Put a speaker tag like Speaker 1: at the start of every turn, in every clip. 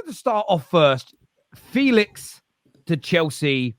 Speaker 1: to start off first. Felix to Chelsea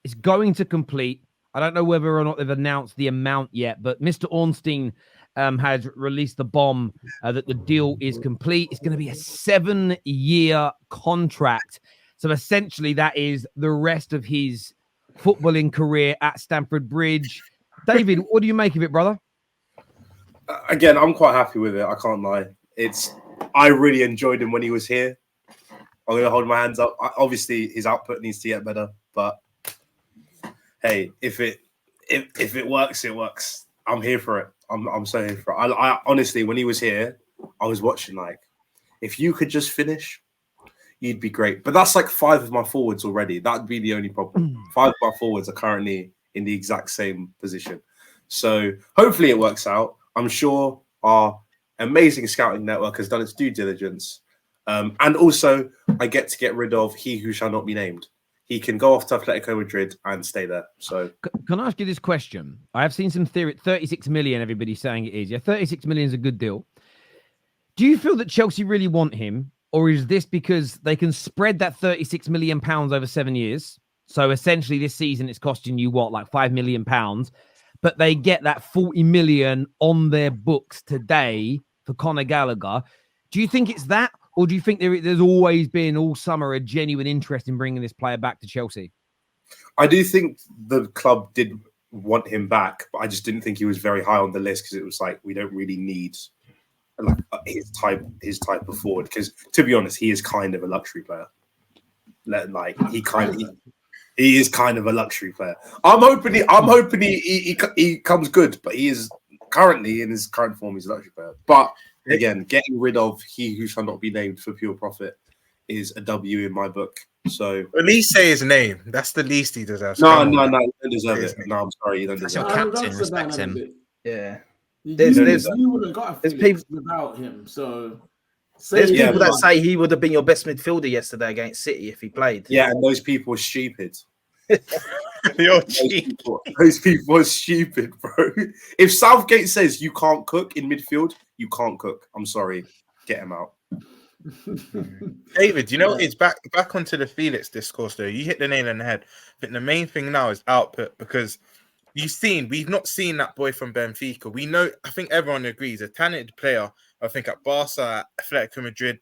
Speaker 1: is going to complete. I don't know whether or not they've announced the amount yet, but Mr. Ornstein has released the bomb that the deal is complete. It's going to be a 7-year contract. So essentially that is the rest of his footballing career at Stamford Bridge. David, what do you make of it, brother?
Speaker 2: Again, I'm quite happy with it. I can't lie. I really enjoyed him when he was here. I'm going to hold my hands up. Obviously, his output needs to get better, but hey, if it works, it works. I'm here for it. I'm so here for it. I honestly, when he was here, I was watching like, if you could just finish, you'd be great. But that's like 5 of my forwards already. That'd be the only problem. 5 of my forwards are currently in the exact same position. So hopefully it works out. I'm sure our amazing scouting network has done its due diligence. And also, I get to get rid of he who shall not be named. He can go off to Atletico Madrid and stay there. So,
Speaker 1: can I ask you this question? I have seen some theory. 36 million, everybody's saying it is. Yeah, 36 million is a good deal. Do you feel that Chelsea really want him? Or is this because they can spread that 36 million pounds over 7 years? So essentially this season it's costing you what, like 5 million pounds, but they get that 40 million on their books today for Conor Gallagher. Do you think it's that? Or do you think there's always been all summer a genuine interest in bringing this player back to Chelsea?
Speaker 2: I do think the club did want him back, but I just didn't think he was very high on the list because it was like, we don't really need like his type of forward. Because to be honest, he is kind of a luxury player. Like he is kind of a luxury player. I'm hoping he comes good, but he is currently in his current form. He's a luxury player. But again, getting rid of he who shall not be named for pure profit is a W in my book. So
Speaker 3: at least say his name. That's the least he deserves.
Speaker 2: No, you don't deserve it. No, I'm sorry, you don't deserve it.
Speaker 4: Captain, respect him.
Speaker 5: Yeah.
Speaker 4: You wouldn't got a Felix without him. So
Speaker 5: there's people that say he would have been your best midfielder yesterday against City if he played.
Speaker 2: Yeah, and those people are stupid.
Speaker 3: Those
Speaker 2: people are stupid, bro. If Southgate says you can't cook in midfield, you can't cook. I'm sorry. Get him out.
Speaker 3: David, you know, it's back onto the Felix discourse though. You hit the nail on the head. I think the main thing now is output, because we've not seen that boy from Benfica. We know, I think everyone agrees, a talented player. I think at Barca, at Atletico Madrid,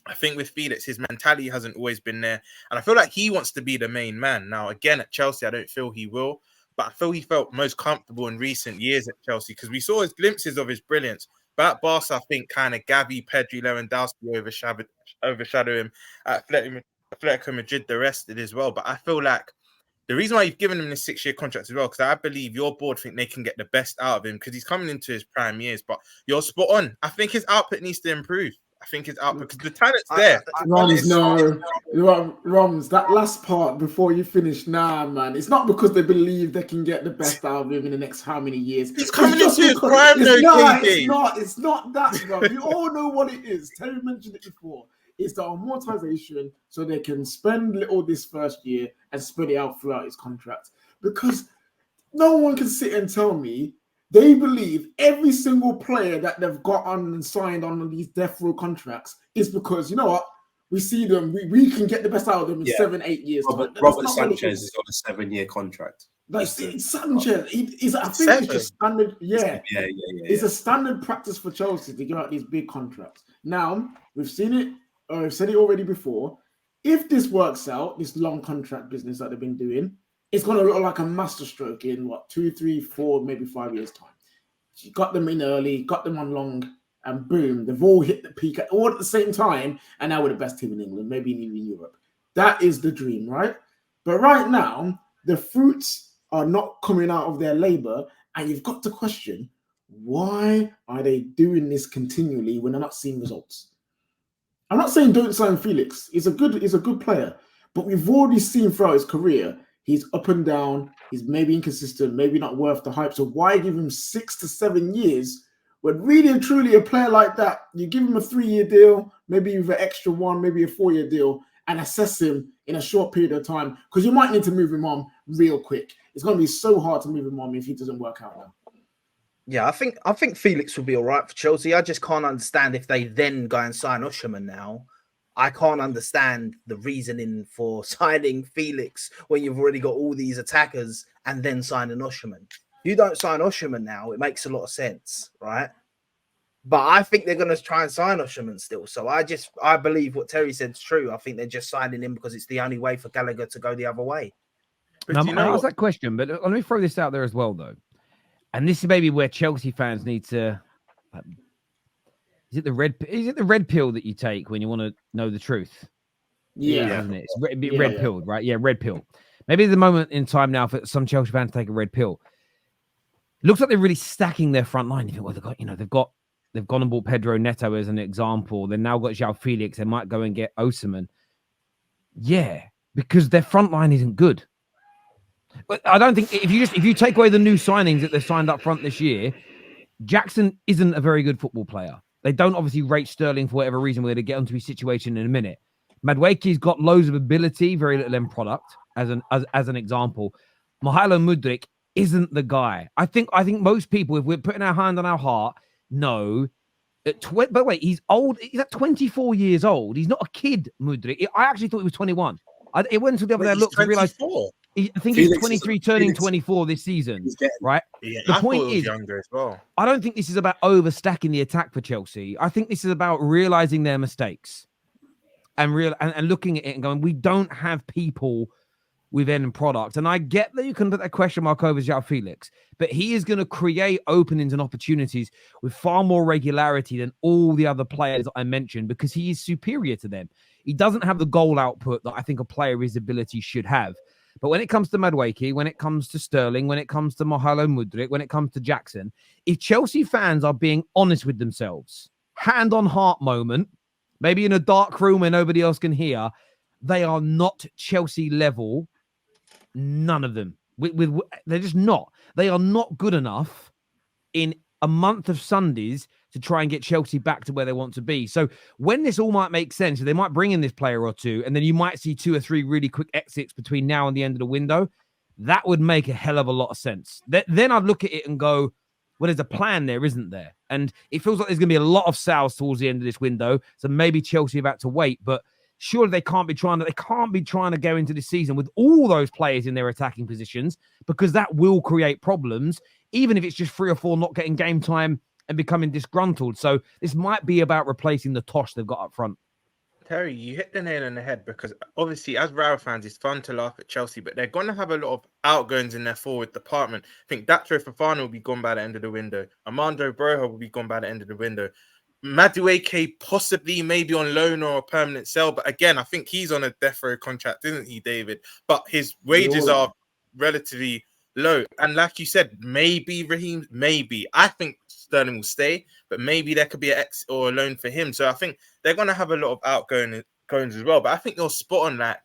Speaker 3: I think with Felix, his mentality hasn't always been there. And I feel like he wants to be the main man. Now, again, at Chelsea, I don't feel he will, but I feel he felt most comfortable in recent years at Chelsea because we saw his glimpses of his brilliance. But at Barca, I think kind of Gavi, Pedri, Lewandowski overshadow him. At Atletico Madrid, the rest did as well. But I feel like the reason why you've given him this 6-year contract as well, because I believe your board think they can get the best out of him because he's coming into his prime years. But you're spot on. I think his output needs to improve. I think his output, because the talent's there.
Speaker 4: Roms, that last part before you finish, man. It's not because they believe they can get the best out of him in the next how many years.
Speaker 3: He's coming into his prime,
Speaker 4: It's not that, bro. You all know what it is. Terry mentioned it before. It's the amortization so they can spend little this first year and spread it out throughout his contract. Because no one can sit and tell me they believe every single player that they've got on and signed on these death row contracts is because, you know what, we see them, we can get the best out of them in 7-8 years.
Speaker 2: Robert Sanchez is on a 7-year contract.
Speaker 4: Sanchez, I think it's a standard, it's a standard practice for Chelsea to give out these big contracts. Now, we've seen it, I've said it already before. If this works out, this long contract business that they've been doing, it's going to look like a masterstroke in 2, 3, 4, maybe 5 years' time. You got them in early, got them on long, and boom, they've all hit the peak all at the same time, and now we're the best team in England, maybe even in Europe. That is the dream, right? But right now, the fruits are not coming out of their labor, and you've got to question, why are they doing this continually when they're not seeing results? I'm not saying don't sign Felix. He's a good player, but we've already seen throughout his career, he's up and down. He's maybe inconsistent, maybe not worth the hype. So why give him 6 to 7 years when really and truly a player like that, you give him a 3-year deal, maybe with an extra one, maybe a 4-year deal, and assess him in a short period of time because you might need to move him on real quick. It's going to be so hard to move him on if he doesn't work out now.
Speaker 5: Yeah, I think Felix will be all right for Chelsea. I just can't understand if they then go and sign Usherman now. I can't understand the reasoning for signing Felix when you've already got all these attackers and then signing Osherman. If you don't sign Osherman now, it makes a lot of sense, right? But I think they're going to try and sign Osherman still. So I believe what Terry said is true. I think they're just signing him because it's the only way for Gallagher to go the other way.
Speaker 1: Now, I asked that question, but let me throw this out there as well, though. And this is maybe where Chelsea fans need to. Is it the red pill that you take when you want to know the truth?
Speaker 4: Yeah,
Speaker 1: isn't it? It's red pilled, right? Yeah, red pill. Maybe the moment in time now for some Chelsea fans to take a red pill. It looks like they're really stacking their front line. You think, well, they've gone and bought Pedro Neto as an example. They've now got Joao Felix. They might go and get Osimhen. Yeah, because their front line isn't good. But I don't think if you take away the new signings that they've signed up front this year, Jackson isn't a very good football player. They don't obviously rate Sterling for whatever reason. We're going to get onto his situation in a minute. Madueke's got loads of ability, very little end product, as an example. Mykhailo Mudryk isn't the guy. I think most people, if we're putting our hand on our heart, know. But wait, he's old. He's at 24 years old. He's not a kid, Mudryk. I actually thought he was 21. It went until the other day. I looked and realized. I think he's 23, turning 24 this season, right?
Speaker 3: Yeah,
Speaker 1: the point is,
Speaker 3: younger as well.
Speaker 1: I don't think this is about overstacking the attack for Chelsea. I think this is about realizing their mistakes and looking at it and going, we don't have people with end product. And I get that you can put that question mark over Joao Felix, but he is going to create openings and opportunities with far more regularity than all the other players that I mentioned because he is superior to them. He doesn't have the goal output that I think a player of his ability should have. But when it comes to Madueke, when it comes to Sterling, when it comes to Mykhailo Mudryk, when it comes to Jackson, if Chelsea fans are being honest with themselves, hand on heart moment, maybe in a dark room where nobody else can hear, they are not Chelsea level. None of them. They're just not. They are not good enough in a month of Sundays to try and get Chelsea back to where they want to be. So when this all might make sense, they might bring in this player or two, and then you might see 2 or 3 really quick exits between now and the end of the window. That would make a hell of a lot of sense. Then I'd look at it and go, well, there's a plan there, isn't there? And it feels like there's going to be a lot of sales towards the end of this window. So maybe Chelsea have had to wait, but surely they can't be trying to go into this season with all those players in their attacking positions because that will create problems, even if it's just 3 or 4 not getting game time and becoming disgruntled. So this might be about replacing the tosh they've got up front.
Speaker 3: Terry, you hit the nail on the head because obviously as Real fans, it's fun to laugh at Chelsea, but they're going to have a lot of outgoings in their forward department. I think Datro Fofana will be gone by the end of the window. Armando Broja will be gone by the end of the window. Madueke possibly maybe on loan or a permanent sell, but again, I think he's on a death row contract, isn't he, David? But his wages are relatively low. And like you said, maybe Raheem, maybe. I think Sterling will stay, but maybe there could be an ex or a loan for him. So I think they're going to have a lot of outgoings as well. But I think you're spot on that.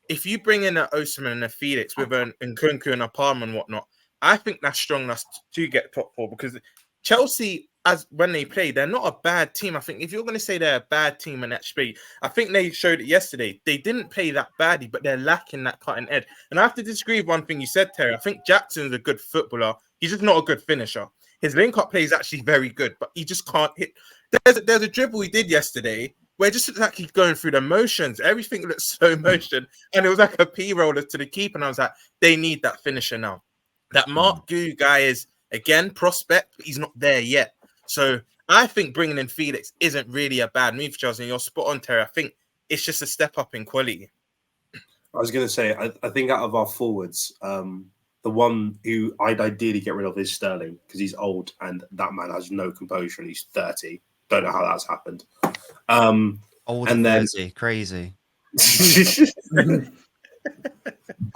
Speaker 3: If you bring in an Osimhen and a Felix with an Nkunku and a Palmer and whatnot, I think that's strong enough to get top 4 because Chelsea, as when they play, they're not a bad team. I think if you're going to say they're a bad team and actually, I think they showed it yesterday. They didn't play that badly, but they're lacking that cutting edge. And I have to disagree with one thing you said, Terry. I think Jackson's a good footballer. He's just not a good finisher. His link-up play is actually very good, but he just can't hit. There's a dribble he did yesterday where it just looks like he's going through the motions. Everything looks slow motion. And it was like a P-roller to the keeper. And I was like, they need that finisher now. That Mark Gu guy is, again, prospect, but he's not there yet. So I think bringing in Felix isn't really a bad move for Chelsea. And you're spot on, Terry. I think it's just a step up in quality.
Speaker 2: I was going to say, I think out of our forwards, the one who I'd ideally get rid of is Sterling because he's old and that man has no composure and he's 30. Don't know how that's happened.
Speaker 6: Old and then 30, crazy.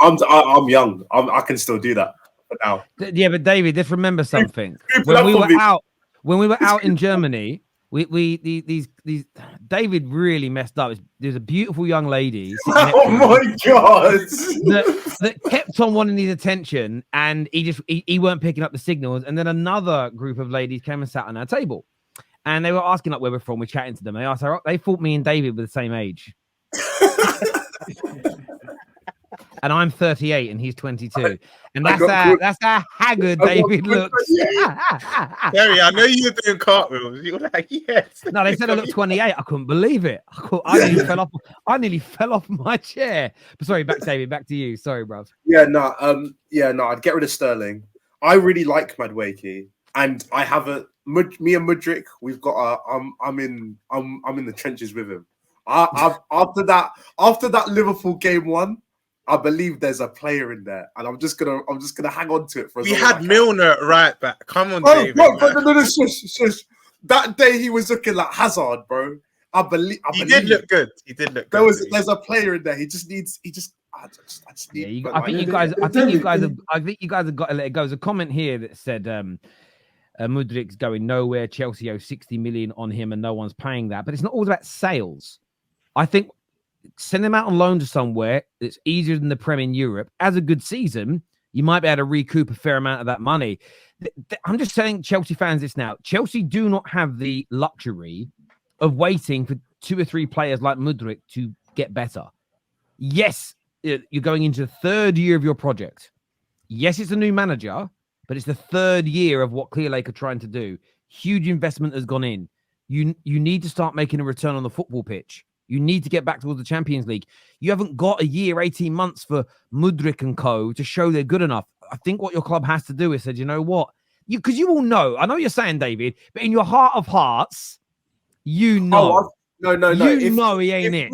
Speaker 2: I'm young. I can still do that for now.
Speaker 1: Yeah, but David, just remember something. When we were out in Germany, these David really messed up. There's a beautiful young lady.
Speaker 2: Oh my god!
Speaker 1: That kept on wanting his attention, and he weren't picking up the signals. And then another group of ladies came and sat on our table, and they were asking like where we're from. We're chatting to them. They asked her. They thought me and David were the same age. and I'm 38 and he's 22. And that's how haggard David looks.
Speaker 3: Terry, I know you're doing cartwheels. You're like, yes.
Speaker 1: No, they said I look 28. I couldn't believe it. I nearly fell off my chair. But sorry, David, back to you. Sorry, bro.
Speaker 2: No, I'd get rid of Sterling. I really like Madueke, and I have me and Mudryk. We've got I'm in the trenches with him. After that Liverpool game 1, I believe there's a player in there, and I'm just gonna hang on to it for.
Speaker 3: We had Milner right back. Come on, David.
Speaker 2: Shush. That day he was looking like Hazard, bro. I believe
Speaker 3: he did look good. He did look good.
Speaker 2: There's a player in there. I just need.
Speaker 1: I think you guys have got to let it go. There's a comment here that said Mudryk's going nowhere. Chelsea owe 60 million on him, and no one's paying that. But it's not all about sales. I think send him out on loan to somewhere that's easier than the Prem in Europe. As a good season, you might be able to recoup a fair amount of that money. I'm just saying, Chelsea fans, this now. Chelsea do not have the luxury of waiting for 2 or 3 players like Mudryk to get better. Yes, you're going into the 3rd year of your project. Yes, it's a new manager, but it's the 3rd year of what Clearlake are trying to do. Huge investment has gone in. You need to start making a return on the football pitch. You need to get back towards the Champions League. You haven't got a year, 18 months for Mudryk and co to show they're good enough. I think what your club has to do is say, you know what? Because you all know, I know you're saying, David, but in your heart of hearts, you know.
Speaker 2: No.
Speaker 1: You know he ain't it.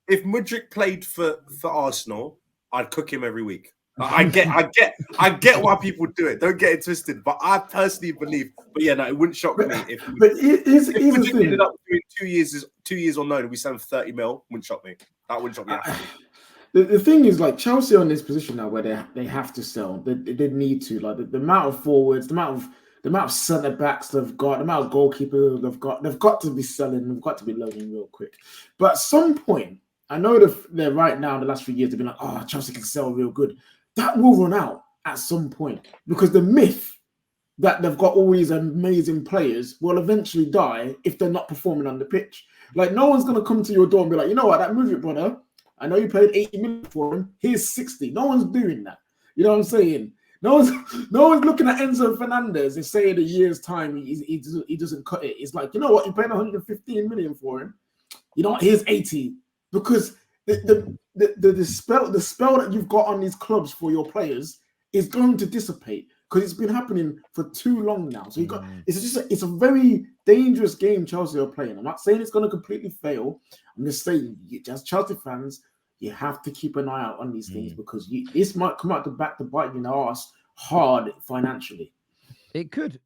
Speaker 2: If Mudryk played for Arsenal, I'd cook him every week. I get why people do it. Don't get it twisted. But I personally believe. But yeah, no, it wouldn't shock me if.
Speaker 4: But here's the thing.
Speaker 2: Ended up doing 2 years on loan, and we sent 30 mil. Wouldn't shock me. That wouldn't shock me.
Speaker 4: The thing is, like, Chelsea are in this position now where they have to sell. They need to. Like the amount of forwards, the amount of centre backs they've got, the amount of goalkeepers they've got to be selling. They've got to be loading real quick. But at some point, I know they're right now in the last few years they've been like, oh, Chelsea can sell real good. That will run out at some point because the myth that they've got all these amazing players will eventually die if they're not performing on the pitch. Like, no one's going to come to your door and be like, you know what, that Mudryk brother, I know you paid 80 million for him. Here's 60. No one's doing that. You know what I'm saying? No one's looking at Enzo Fernandez and saying in a year's time he doesn't cut it. It's like, you know what, you paid 115 million for him. You know what, here's 80. Because the spell that you've got on these clubs for your players is going to dissipate because it's been happening for too long now. So it's a very dangerous game Chelsea are playing. I'm not saying it's going to completely fail. I'm just saying, as Chelsea fans, you have to keep an eye out on these things because this might come out the back to bite you in the arse hard financially.
Speaker 1: It could.